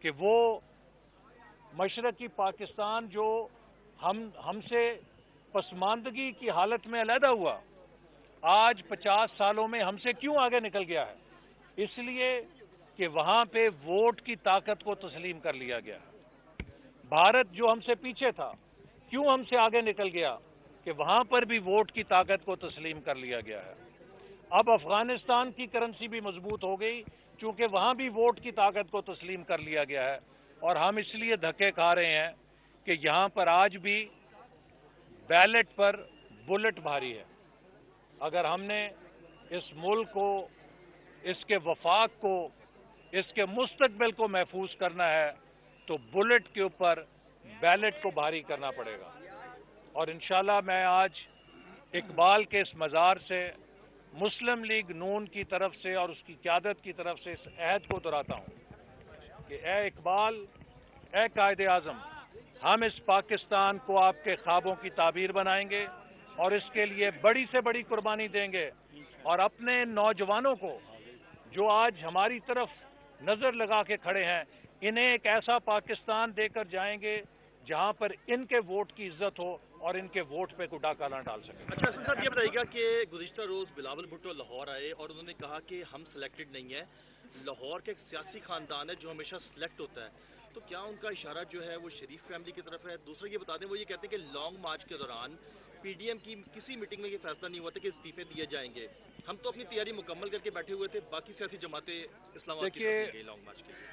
کہ وہ مشرقی پاکستان جو ہم سے پسماندگی کی حالت میں علیحدہ ہوا، آج 50 سالوں میں ہم سے کیوں آگے نکل گیا ہے؟ اس لیے کہ وہاں پہ ووٹ کی طاقت کو تسلیم کر لیا گیا ہے۔ بھارت جو ہم سے پیچھے تھا کیوں ہم سے آگے نکل گیا؟ کہ وہاں پر بھی ووٹ کی طاقت کو تسلیم کر لیا گیا ہے۔ اب افغانستان کی کرنسی بھی مضبوط ہو گئی چونکہ وہاں بھی ووٹ کی طاقت کو تسلیم کر لیا گیا ہے، اور ہم اس لیے دھکے کھا رہے ہیں کہ یہاں پر آج بھی بیلٹ پر بلٹ بھاری ہے۔ اگر ہم نے اس ملک کو، اس کے وفاق کو، اس کے مستقبل کو محفوظ کرنا ہے تو بلٹ کے اوپر بیلٹ کو بھاری کرنا پڑے گا۔ اور انشاءاللہ میں آج اقبال کے اس مزار سے مسلم لیگ نون کی طرف سے اور اس کی قیادت کی طرف سے اس عہد کو دہراتا ہوں کہ اے اقبال، اے قائد اعظم، ہم اس پاکستان کو آپ کے خوابوں کی تعبیر بنائیں گے اور اس کے لیے بڑی سے بڑی قربانی دیں گے، اور اپنے نوجوانوں کو جو آج ہماری طرف نظر لگا کے کھڑے ہیں، انہیں ایک ایسا پاکستان دے کر جائیں گے جہاں پر ان کے ووٹ کی عزت ہو اور ان کے ووٹ پہ کوئی ڈاکہ نہ ڈال سکے۔ اچھا حسن صاحب، یہ بتائیے گا کہ گزشتہ روز بلاول بھٹو لاہور آئے اور انہوں نے کہا کہ ہم سلیکٹڈ نہیں ہیں، لاہور کے ایک سیاسی خاندان ہے جو ہمیشہ سلیکٹ ہوتا ہے، تو کیا ان کا اشارہ جو ہے وہ شریف فیملی کی طرف ہے؟ دوسرا یہ بتا دیں، وہ یہ کہتے ہیں کہ لانگ مارچ کے دوران پی ڈی ایم کی کسی میٹنگ میں یہ فیصلہ نہیں ہوا تھا کہ استعفے دیے جائیں گے، ہم تو اپنی تیاری مکمل کر کے بیٹھے ہوئے تھے، باقی سیاسی جماعتیں اسلام آباد کی طرف گئی لانگ مارچ کے لیے۔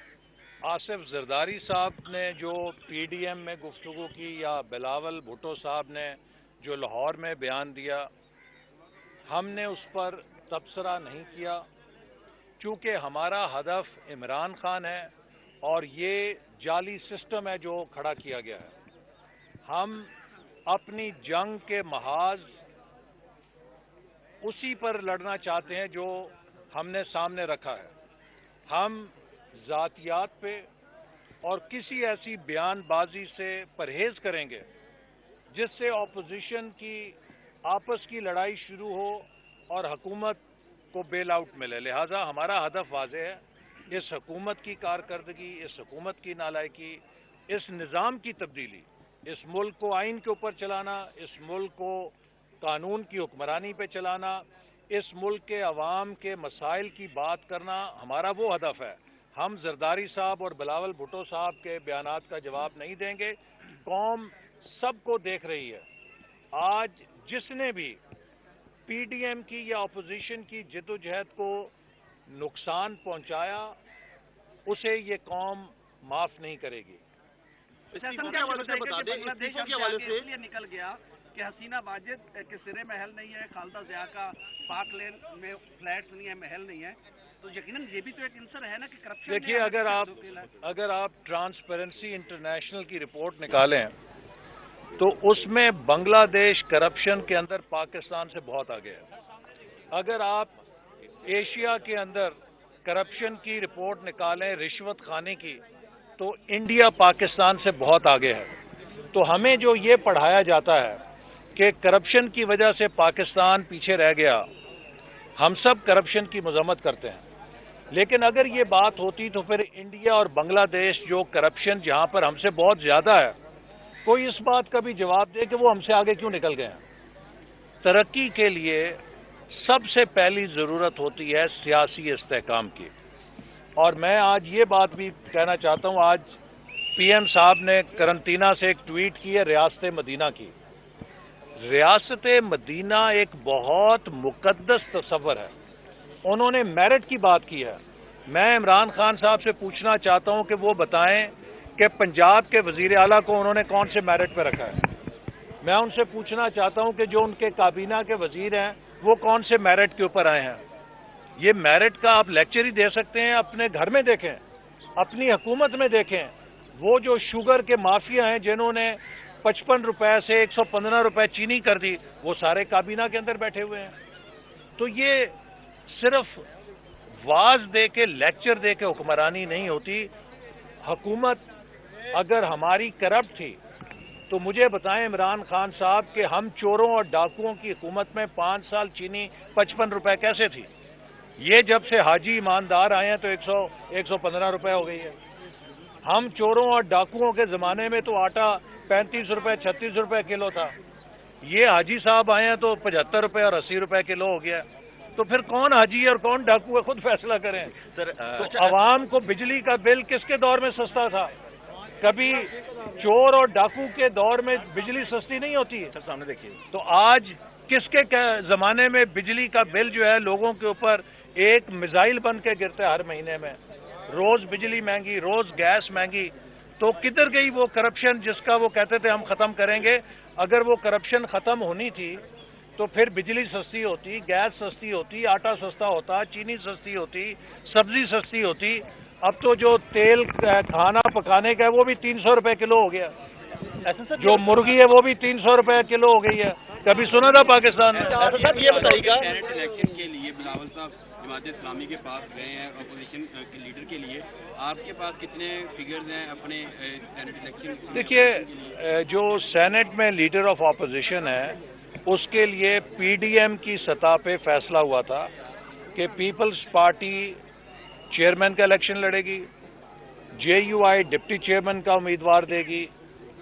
آصف زرداری صاحب نے جو پی ڈی ایم میں گفتگو کی یا بلاول بھٹو صاحب نے جو لاہور میں بیان دیا، ہم نے اس پر تبصرہ نہیں کیا چونکہ ہمارا ہدف عمران خان ہے اور یہ جعلی سسٹم ہے جو کھڑا کیا گیا ہے۔ ہم اپنی جنگ کے محاذ اسی پر لڑنا چاہتے ہیں جو ہم نے سامنے رکھا ہے۔ ہم ذاتیات پہ اور کسی ایسی بیان بازی سے پرہیز کریں گے جس سے اپوزیشن کی آپس کی لڑائی شروع ہو اور حکومت کو بیل آؤٹ ملے۔ لہذا ہمارا ہدف واضح ہے، اس حکومت کی کارکردگی، اس حکومت کی نالائکی، اس نظام کی تبدیلی، اس ملک کو آئین کے اوپر چلانا، اس ملک کو قانون کی حکمرانی پہ چلانا، اس ملک کے عوام کے مسائل کی بات کرنا ہمارا وہ ہدف ہے۔ ہم زرداری صاحب اور بلاول بھٹو صاحب کے بیانات کا جواب نہیں دیں گے۔ قوم سب کو دیکھ رہی ہے۔ آج جس نے بھی پی ڈی ایم کی یا اپوزیشن کی جدوجہد کو نقصان پہنچایا اسے یہ قوم معاف نہیں کرے گی۔ نکل گیا کہ حسینہ واجد کے سرے محل نہیں ہے، خالدہ ضیاء کا پارک لین میں فلیٹس نہیں ہے، محل نہیں ہے، تو یقیناً یہ بھی تو ایک عنصر ہے نا کہ کرپشن۔ دیکھیے، اگر آپ ٹرانسپیرنسی انٹرنیشنل کی رپورٹ نکالیں تو اس میں بنگلہ دیش کرپشن کے اندر پاکستان سے بہت آگے ہے۔ اگر آپ ایشیا کے اندر کرپشن کی رپورٹ نکالیں، رشوت خانے کی، تو انڈیا پاکستان سے بہت آگے ہے۔ تو ہمیں جو یہ پڑھایا جاتا ہے کہ کرپشن کی وجہ سے پاکستان پیچھے رہ گیا، ہم سب کرپشن کی مذمت کرتے ہیں، لیکن اگر یہ بات ہوتی تو پھر انڈیا اور بنگلہ دیش جو کرپشن جہاں پر ہم سے بہت زیادہ ہے، کوئی اس بات کا بھی جواب دے کہ وہ ہم سے آگے کیوں نکل گئے ہیں۔ ترقی کے لیے سب سے پہلی ضرورت ہوتی ہے سیاسی استحکام کی، اور میں آج یہ بات بھی کہنا چاہتا ہوں، آج پی ایم صاحب نے قرنطینہ سے ایک ٹویٹ کی ہے ریاست مدینہ کی۔ ریاست مدینہ ایک بہت مقدس تصور ہے، انہوں نے میرٹ کی بات کی ہے۔ میں عمران خان صاحب سے پوچھنا چاہتا ہوں کہ وہ بتائیں کہ پنجاب کے وزیر اعلیٰ کو انہوں نے کون سے میرٹ پہ رکھا ہے۔ میں ان سے پوچھنا چاہتا ہوں کہ جو ان کے کابینہ کے وزیر ہیں وہ کون سے میرٹ کے اوپر آئے ہیں۔ یہ میرٹ کا آپ لیکچر ہی دے سکتے ہیں، اپنے گھر میں دیکھیں، اپنی حکومت میں دیکھیں۔ وہ جو شوگر کے مافیا ہیں جنہوں نے 55 روپے سے 115 روپے چینی کر دی، وہ سارے کابینہ کے اندر بیٹھے ہوئے ہیں۔ تو یہ صرف واز دے کے، لیکچر دے کے حکمرانی نہیں ہوتی۔ حکومت اگر ہماری کرپٹ تھی تو مجھے بتائیں عمران خان صاحب کہ ہم چوروں اور ڈاکوؤں کی حکومت میں 5 سال چینی 55 روپے کیسے تھی؟ یہ جب سے حاجی ایماندار آئے ہیں تو 115 روپے ہو گئی ہے۔ ہم چوروں اور ڈاکوؤں کے زمانے میں تو آٹا 35 روپے 36 روپے کلو تھا. یہ حاجی صاحب آئے ہیں تو 75 روپے اور 80 روپے کلو ہو گیا. تو پھر کون حاجی ہے اور کون ڈاکو ہے خود فیصلہ کریں. سر تو عوام کو بجلی کا بل کس کے دور میں سستا تھا؟ کبھی چور اور ڈاکو کے دور میں بجلی سستی نہیں ہوتی. سر سامنے دیکھیے. تو آج کس کے زمانے میں بجلی کا بل جو ہے لوگوں کے اوپر ایک میزائل بن کے گرتا ہے ہر مہینے میں. روز بجلی مہنگی، روز گیس مہنگی. تو کدھر گئی وہ کرپشن جس کا وہ کہتے تھے ہم ختم کریں گے؟ اگر وہ کرپشن ختم ہونی تھی تو پھر بجلی سستی ہوتی، گیس سستی ہوتی، آٹا سستا ہوتا، چینی سستی ہوتی، سبزی سستی ہوتی. اب تو جو تیل کھانا پکانے کا ہے وہ بھی 300 روپے کلو ہو گیا. جو مرغی ہے وہ بھی 300 روپے کلو ہو گئی ہے. کبھی سنا تھا پاکستان میں؟ صاحب یہ بتائیے گا، سینٹ الیکشن کے لیے بلاول صاحب جماعت اسلامی کے پاس گئے ہیں اپوزیشن کے لیڈر کے لیے، آپ کے پاس کتنے فگرز ہیں اپنے سینٹ الیکشن؟ دیکھیے، جو سینٹ میں لیڈر آف اپوزیشن ہے اس کے لیے پی ڈی ایم کی سطح پہ فیصلہ ہوا تھا کہ پیپلز پارٹی چیئرمین کا الیکشن لڑے گی، J U I deputy chairman کا امیدوار دے گی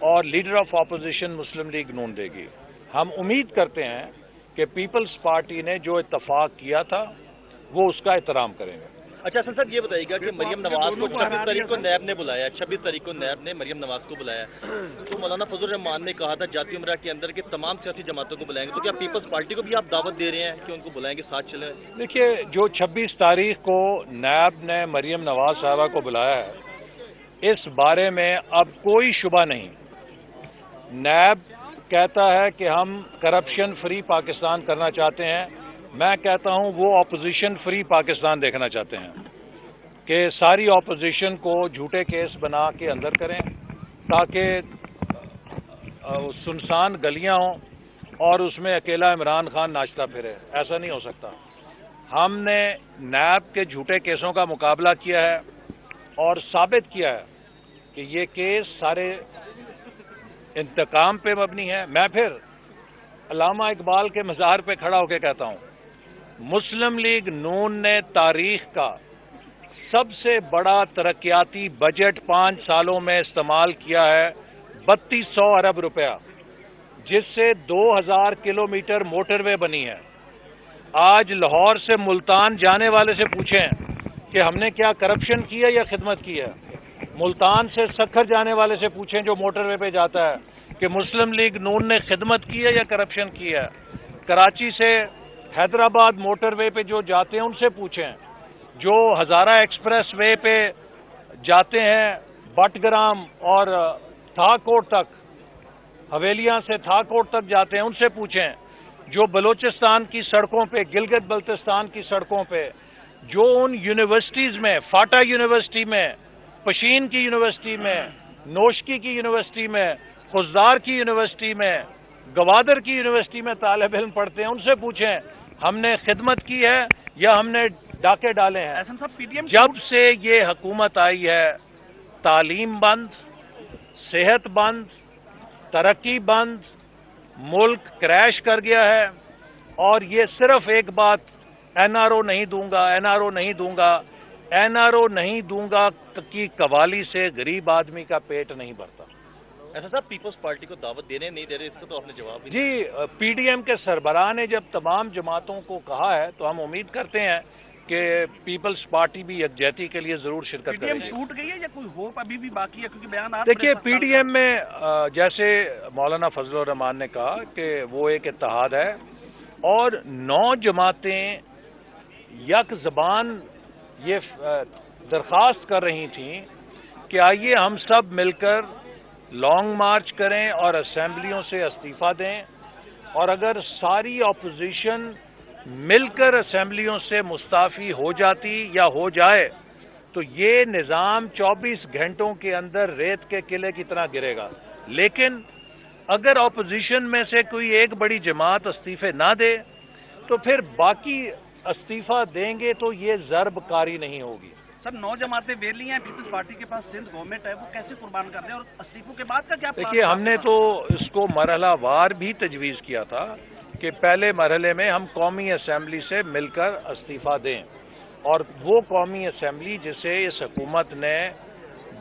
اور leader of opposition Muslim League Noon دے گی. ہم امید کرتے ہیں کہ پیپلز پارٹی نے جو اتفاق کیا تھا وہ اس کا احترام کریں گے. اچھا حسن صاحب یہ بتائیے گا کہ مریم نواز کو 26 تاریخ کو نیب نے بلایا، 26 تاریخ کو نیب نے مریم نواز کو بلایا. تو مولانا فضل الرحمان نے کہا تھا جاتی امرہ کے اندر کے تمام سیاسی جماعتوں کو بلائیں گے. تو کیا پیپلز پارٹی کو بھی آپ دعوت دے رہے ہیں کہ ان کو بلائیں گے، ساتھ چلیں؟ دیکھیے، جو 26 تاریخ کو نیب نے مریم نواز صاحبہ کو بلایا ہے اس بارے میں اب کوئی شبہ نہیں. نیب کہتا ہے کہ ہم کرپشن فری پاکستان کرنا چاہتے ہیں. میں کہتا ہوں وہ اپوزیشن فری پاکستان دیکھنا چاہتے ہیں کہ ساری اپوزیشن کو جھوٹے کیس بنا کے اندر کریں تاکہ سنسان گلیاں ہوں اور اس میں اکیلا عمران خان ناچتا پھرے. ایسا نہیں ہو سکتا. ہم نے نیب کے جھوٹے کیسوں کا مقابلہ کیا ہے اور ثابت کیا ہے کہ یہ کیس سارے انتقام پہ مبنی ہے. میں پھر علامہ اقبال کے مزار پہ کھڑا ہو کے کہتا ہوں مسلم لیگ نون نے تاریخ کا سب سے بڑا ترقیاتی بجٹ 5 سالوں میں استعمال کیا ہے 3200 ارب روپیہ، جس سے 2000 کلومیٹر موٹر وے بنی ہے. آج لاہور سے ملتان جانے والے سے پوچھیں کہ ہم نے کیا کرپشن کی ہے یا خدمت کی ہے. ملتان سے سکھر جانے والے سے پوچھیں جو موٹر وے پہ جاتا ہے کہ مسلم لیگ نون نے خدمت کی ہے یا کرپشن کی ہے. کراچی سے حیدرآباد موٹر وے پہ جو جاتے ہیں ان سے پوچھیں. جو ہزارہ ایکسپریس وے پہ جاتے ہیں بٹ گرام اور تھا کوٹ تک، حویلیاں سے تھا کوٹ تک جاتے ہیں ان سے پوچھیں. جو بلوچستان کی سڑکوں پہ، گلگت بلتستان کی سڑکوں پہ، جو ان یونیورسٹیز میں، فاٹا یونیورسٹی میں، پشین کی یونیورسٹی میں، نوشکی کی یونیورسٹی میں، خزدار کی یونیورسٹی میں، گوادر کی یونیورسٹی میں طالب علم پڑھتے ہیں ان سے پوچھیں ہم نے خدمت کی ہے یا ہم نے ڈاکے ڈالے ہیں. جب سے یہ حکومت آئی ہے تعلیم بند، صحت بند، ترقی بند، ملک کریش کر گیا ہے. اور یہ صرف ایک بات این آر او نہیں دوں گا، این آر او نہیں دوں گا، این آر او نہیں دوں گا کی قوالی سے غریب آدمی کا پیٹ نہیں بھرتا. ایسا صاحب پیپلز پارٹی کو دعوت دینے نہیں دے رہے، اس کا تو آپ نے جواب بھی جی پی ڈی ایم کے سربراہ نے جب تمام جماعتوں کو کہا ہے تو ہم امید کرتے ہیں کہ پیپلز پارٹی بھی یکجہتی کے لیے ضرور شرکت کرے گی. ٹوٹ گئی ہے یا کوئی ہوپ ابھی بھی باقی ہے؟ کیونکہ بیانات دیکھیے پی ڈی ایم میں جیسے مولانا فضل الرحمان نے کہا کہ وہ ایک اتحاد ہے اور 9 جماعتیں یک زبان یہ درخواست کر رہی تھیں کہ آئیے ہم سب مل کر لانگ مارچ کریں اور اسمبلیوں سے استعفیٰ دیں. اور اگر ساری اپوزیشن مل کر اسمبلیوں سے مستعفی ہو جاتی یا ہو جائے تو یہ نظام 24 گھنٹوں کے اندر ریت کے قلعے کی طرح گرے گا. لیکن اگر اپوزیشن میں سے کوئی ایک بڑی جماعت استعفے نہ دے تو پھر باقی استعفیٰ دیں گے تو یہ ضرب کاری نہیں ہوگی. سر 9 جماعتیں ویلی ہیں، پیپلز پارٹی کے پاس سندھ گورنمنٹ ہے، وہ کیسے قربان کر رہے ہیں اور استعفوں کے بعد کا کیا؟ دیکھیے ہم نے تو اس کو مرحلہ وار بھی تجویز کیا تھا کہ پہلے مرحلے میں ہم قومی اسمبلی سے مل کر استعفیٰ دیں اور وہ قومی اسمبلی جسے اس حکومت نے